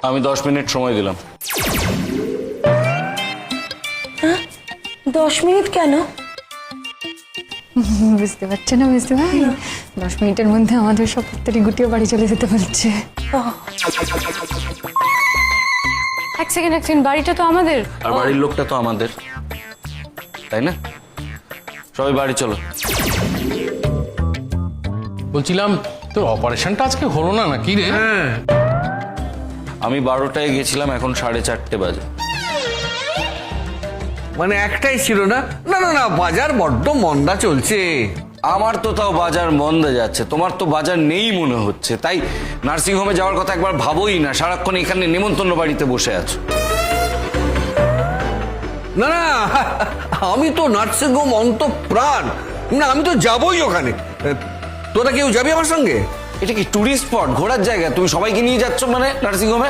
আমি 10 মিনিট সময় দিলাম। 10 মিনিট কেন? বুঝতে পারছে না বুঝতে ভাই, 10 মিনিটের মধ্যে আমাদের সব তাড়াতাড়ি গুটিয়ে বাড়ি চলে যেতে বলছে। এক সেকেন্ড বাড়িটা তো আমাদের, আর বাড়ির লোকটা তো আমাদের, তাই না? সবাই বাড়ি চলো। বলছিলাম তোর অপারেশনটা আজকে হলো না নাকি রে? আমি 12টায় গেছিলাম, এখন 4:30 বাজে। মানে একটাই ছিল না? না না না, বাজার বড্ড মন্দা চলছে। আমার তো তাও বাজার মন্দা যাচ্ছে, তোমার তো বাজার নেই মনে হচ্ছে, তাই নার্সিং হোমে যাওয়ার কথা একবার ভাবোই না, সারাক্ষণ এখানে নেমন্তন্ন বাড়িতে বসে আছো। না না, আমি তো নার্সিংহোম অন্তঃপ্রাণ, না আমি তো যাবই ওখানে। তোরা কেউ যাবি আমার সঙ্গে? এটা কি টুরিস্ট স্পট, ঘোরার জায়গা? তুমি সবাইকে নিয়ে যাচ্ছ মানে নার্সিং হোমে?